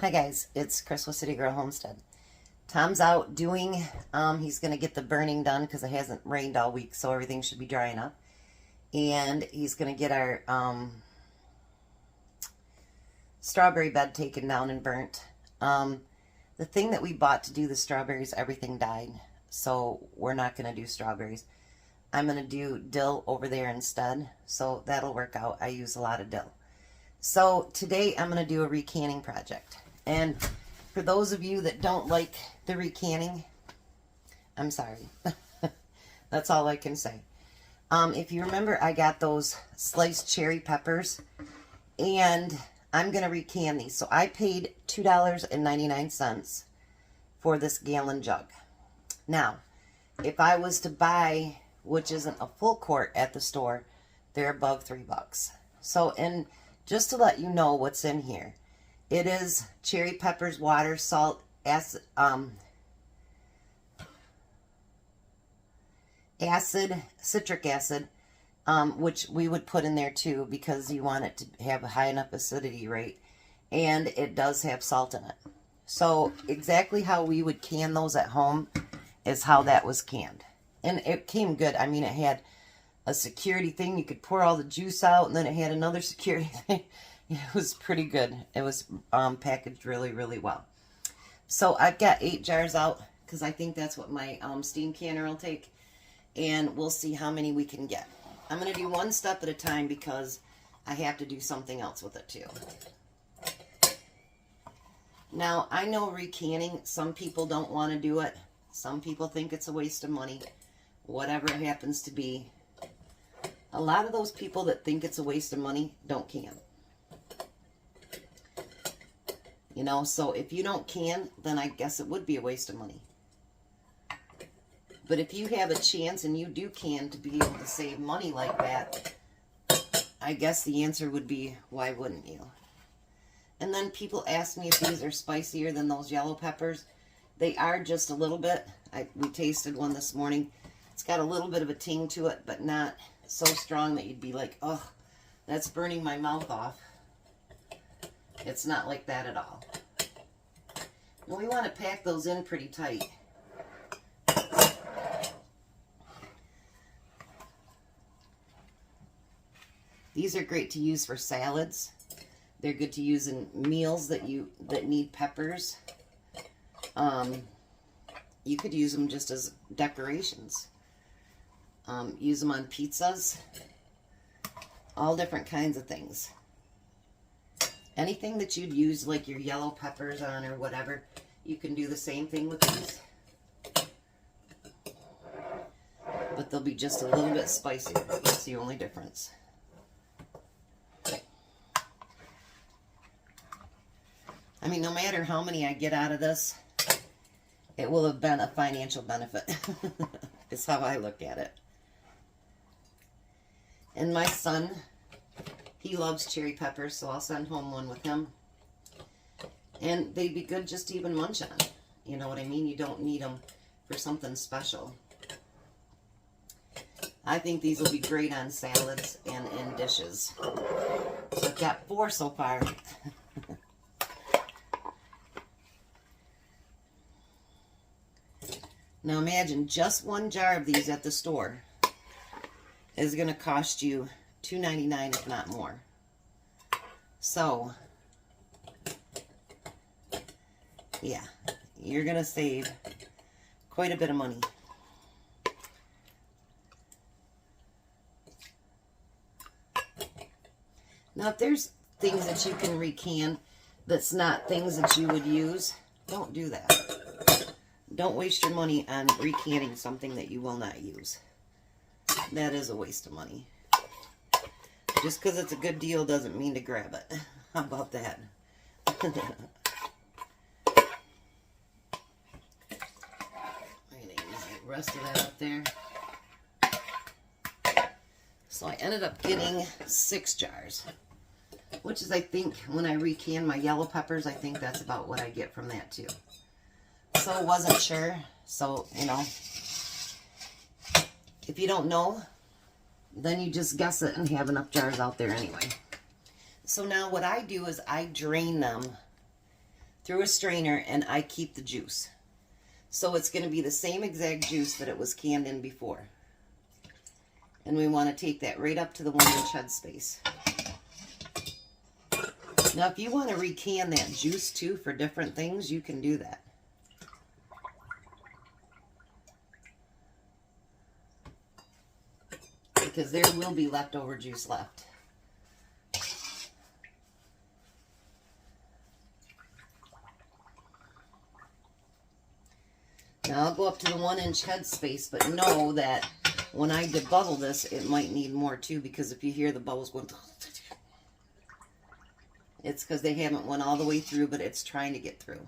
Hi guys, it's Chris with City Girl Homestead. Tom's out doing, he's going to get the burning done because it hasn't rained all week, so everything should be drying up. And he's going to get our strawberry bed taken down and burnt. The thing that we bought to do the strawberries, everything died, so we're not going to do strawberries. I'm going to do dill over there instead, so that'll work out. I use a lot of dill. So today I'm going to do a recanning project. And for those of you that don't like the recanning, I'm sorry. That's all I can say. If you remember, I got those sliced cherry peppers, and I'm going to recan these. So I paid $2.99 for this gallon jug. Now, if I was to buy, which isn't a full quart at the store, they're above $3. So, and just to let you know what's in here, it is cherry peppers, water, salt, acid, citric acid, which we would put in there too because you want it to have a high enough acidity rate, and it does have salt in it. So exactly how we would can those at home is how that was canned, and it came good. I mean, it had a security thing you could pour all the juice out, and then it had another security thing. It was pretty good. It was packaged really, really well. So I've got 8 jars out because I think that's what my steam canner will take, and we'll see how many we can get. I'm going to do one step at a time because I have to do something else with it too. Now, I know recanning, some people don't want to do it. Some people think it's a waste of money. Whatever it happens to be. A lot of those people that think it's a waste of money don't can. You know, so if you don't can, then I guess it would be a waste of money. But if you have a chance and you do can to be able to save money like that, I guess the answer would be, why wouldn't you? And then people ask me if these are spicier than those yellow peppers. They are just a little bit. We tasted one this morning. It's got a little bit of a ting to it, but not so strong that you'd be like, oh, that's burning my mouth off. It's not like that at all. And we want to pack those in pretty tight. These are great to use for salads. They're good to use in meals that need peppers. You could use them just as decorations. Use them on pizzas. All different kinds of things. Anything that you'd use like your yellow peppers on or whatever, you can do the same thing with these. But they'll be just a little bit spicier. That's the only difference. I mean, no matter how many I get out of this, it will have been a financial benefit. Is how I look at it. And my son, he loves cherry peppers, so I'll send home one with him. And they'd be good just to even munch on. You know what I mean? You don't need them for something special. I think these will be great on salads and in dishes. So I've got 4 so far. Now imagine just 1 jar of these at the store is going to cost you $2.99 if not more. So, yeah, you're going to save quite a bit of money. Now, if there's things that you can recan that's not things that you would use, don't do that. Don't waste your money on recanning something that you will not use. That is a waste of money. Just because it's a good deal doesn't mean to grab it. How about that? I'm going to use the rest of that up there. So I ended up getting 6 jars. Which is, I think, when I recan my yellow peppers, I think that's about what I get from that too. So I wasn't sure. So, you know, if you don't know, then you just guess it and have enough jars out there anyway. So now what I do is I drain them through a strainer, and I keep the juice. So it's going to be the same exact juice that it was canned in before. And we want to take that right up to the 1-inch headspace. Now, if you want to recan that juice too for different things, you can do that. Because there will be leftover juice left. Now I'll go up to the 1-inch headspace, but know that when I debubble this, it might need more too, because if you hear the bubbles going, it's because they haven't went all the way through, but it's trying to get through.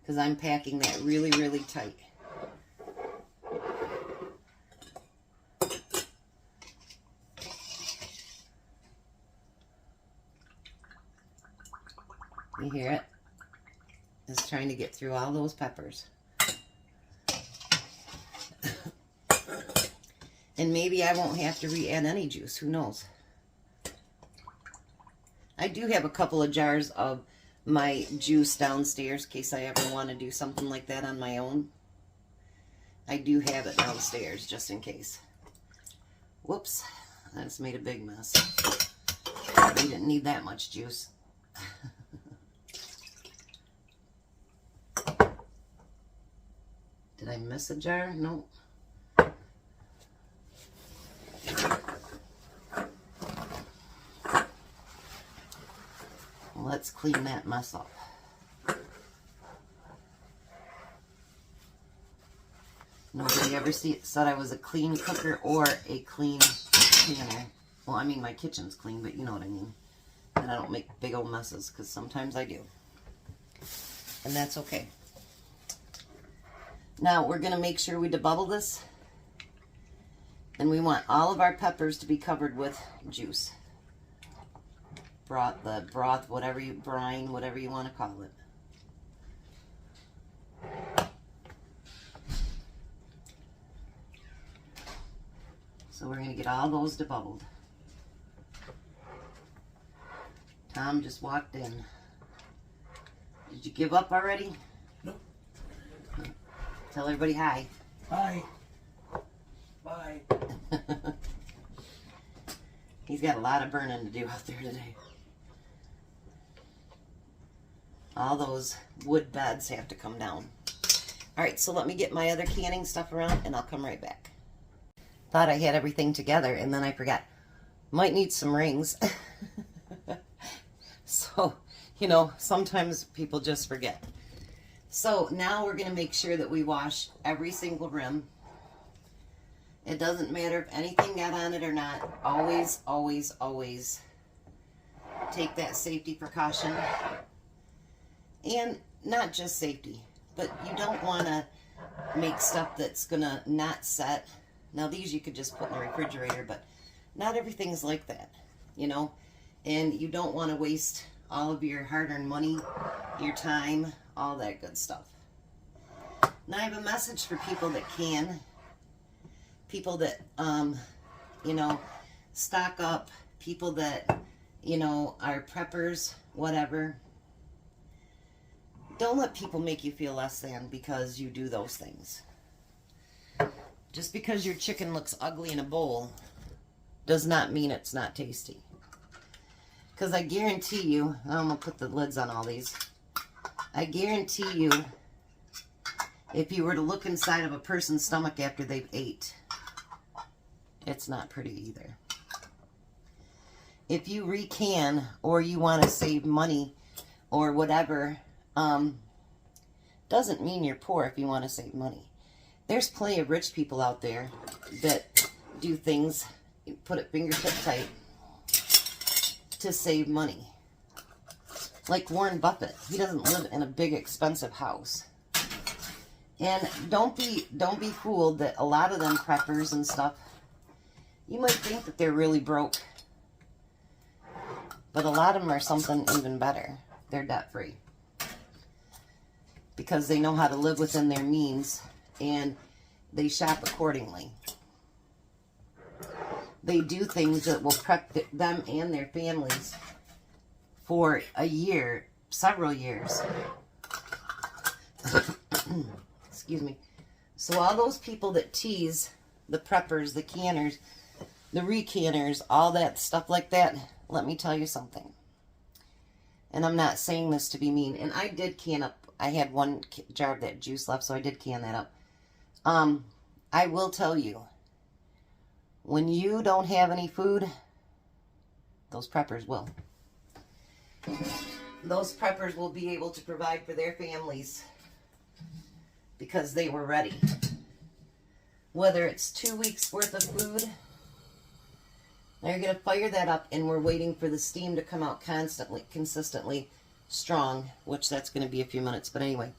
Because I'm packing that really, really tight. You hear it? It's trying to get through all those peppers. And maybe I won't have to re-add any juice. Who knows? I do have a couple of jars of my juice downstairs in case I ever want to do something like that on my own. I do have it downstairs just in case. Whoops. I just made a big mess. We didn't need that much juice. Did I miss a jar? No. Let's clean that mess up. Nobody ever said I was a clean cooker or a clean canner. Well, I mean, my kitchen's clean, but you know what I mean. And I don't make big old messes, because sometimes I do. And that's okay. Now, we're going to make sure we debubble this. And we want all of our peppers to be covered with juice. Broth, whatever you, brine, whatever you want to call it. So we're going to get all those debubbled. Tom just walked in. Did you give up already? Nope. Tell everybody hi. Hi. Bye. He's got a lot of burning to do out there today. All those wood beds have to come down. Alright, so let me get my other canning stuff around and I'll come right back. Thought I had everything together and then I forgot. Might need some rings. So, you know, sometimes people just forget. So now we're going to make sure that we wash every single rim. It doesn't matter if anything got on it or not. Always, always, always take that safety precaution. And not just safety, but you don't want to make stuff that's going to not set. Now these you could just put in the refrigerator, but not everything's like that, you know. And you don't want to waste all of your hard-earned money, your time, all that good stuff. Now I have a message for people that can. People that, you know, stock up. People that, you know, are preppers, whatever. Don't let people make you feel less than because you do those things. Just because your chicken looks ugly in a bowl does not mean it's not tasty. Because I guarantee you, I'm going to put the lids on all these. I guarantee you, if you were to look inside of a person's stomach after they've ate, it's not pretty either. If you recan or you want to save money or whatever, doesn't mean you're poor if you want to save money. There's plenty of rich people out there that do things, put it fingertip tight, to save money. Like Warren Buffett. He doesn't live in a big expensive house. And don't be fooled that a lot of them preppers and stuff, you might think that they're really broke. But a lot of them are something even better. They're debt free. Because they know how to live within their means and they shop accordingly. They do things that will prep them and their families for a year, several years. Excuse me. So all those people that tease the preppers, the canners, the recanners, all that stuff like that, let me tell you something. And I'm not saying this to be mean. And I did can up. I had one jar of that juice left, so I did can that up. I will tell you, when you don't have any food, those preppers will. Those preppers will be able to provide for their families because they were ready. Whether it's 2 weeks worth of food, they're going to fire that up, and we're waiting for the steam to come out consistently strong, which that's going to be a few minutes. But anyway,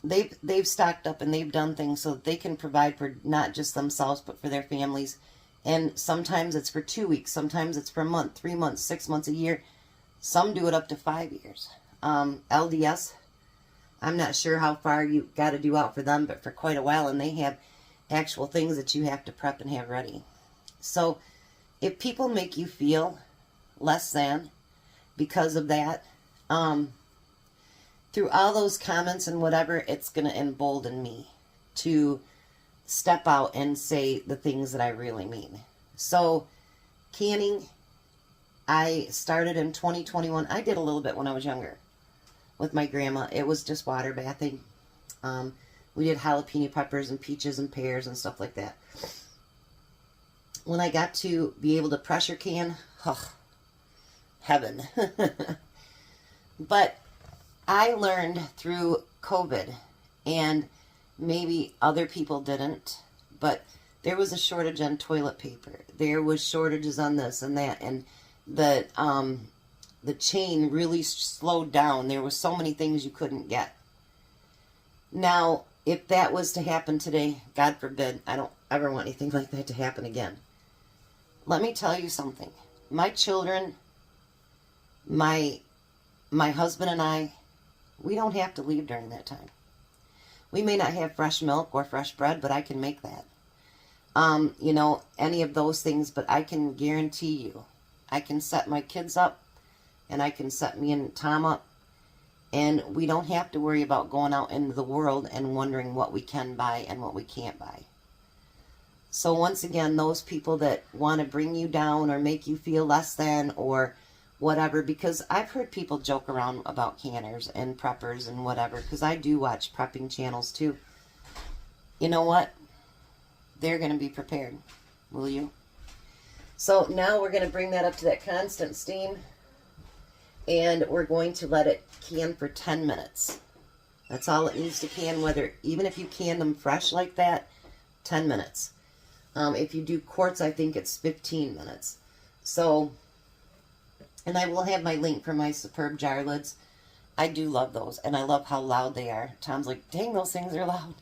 they've stocked up and they've done things so that they can provide for not just themselves but for their families. And sometimes it's for 2 weeks, sometimes it's for a month, 3 months, 6 months, a year. Some do it up to 5 years. LDS, I'm not sure how far you got to do out for them, but for quite a while, and they have actual things that you have to prep and have ready. So if people make you feel less than because of that, through all those comments and whatever, it's going to embolden me to step out and say the things that I really mean. So canning, I started in 2021. I did a little bit when I was younger with my grandma. It was just water bathing. We did jalapeno peppers and peaches and pears and stuff like that. When I got to be able to pressure can, heaven. But I learned through COVID, and maybe other people didn't, but there was a shortage on toilet paper. There was shortages on this and that, and the chain really slowed down. There were so many things you couldn't get. Now, if that was to happen today, God forbid, I don't ever want anything like that to happen again. Let me tell you something. My children, my husband and I, we don't have to leave during that time. We may not have fresh milk or fresh bread, but I can make that. You know, any of those things, but I can guarantee you, I can set my kids up, and I can set me and Tom up, and we don't have to worry about going out into the world and wondering what we can buy and what we can't buy. So once again, those people that want to bring you down or make you feel less than or whatever, because I've heard people joke around about canners and preppers and whatever, because I do watch prepping channels too. You know what? They're going to be prepared. Will you? So now we're going to bring that up to that constant steam, and we're going to let it can for 10 minutes. That's all it needs to can, even if you can them fresh like that, 10 minutes. If you do quarts, I think it's 15 minutes. So, and I will have my link for my Superb jar lids. I do love those, and I love how loud they are. Tom's like, dang, those things are loud.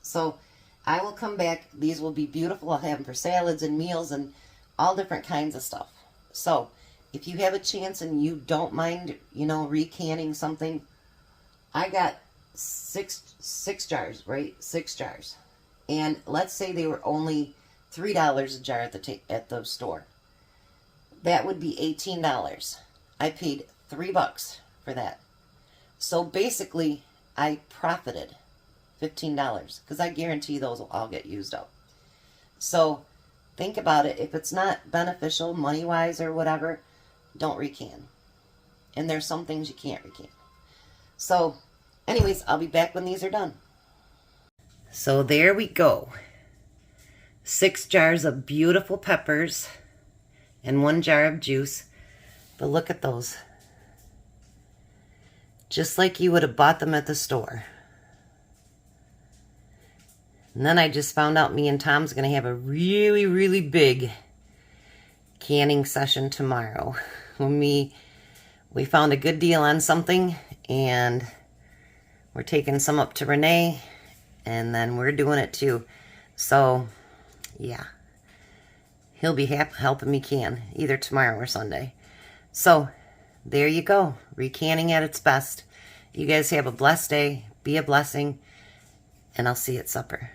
So I will come back. These will be beautiful. I'll have them for salads and meals and all different kinds of stuff. So if you have a chance and you don't mind, you know, recanning something, I got six jars, right? 6 jars. And let's say they were only $3 a jar at the store. That would be $18. I paid $3 for that. So basically, I profited $15 because I guarantee those will all get used up. So think about it. If it's not beneficial money-wise or whatever, don't recan. And there's some things you can't recan. So anyways, I'll be back when these are done. So there we go. 6 jars of beautiful peppers and 1 jar of juice. But look at those. Just like you would have bought them at the store. And then I just found out me and Tom's going to have a really, really big canning session tomorrow. We found a good deal on something, and we're taking some up to Renee, and then we're doing it too. So yeah, he'll be helping me can either tomorrow or Sunday. So there you go, recanning at its best. You guys have a blessed day, be a blessing, and I'll see you at supper.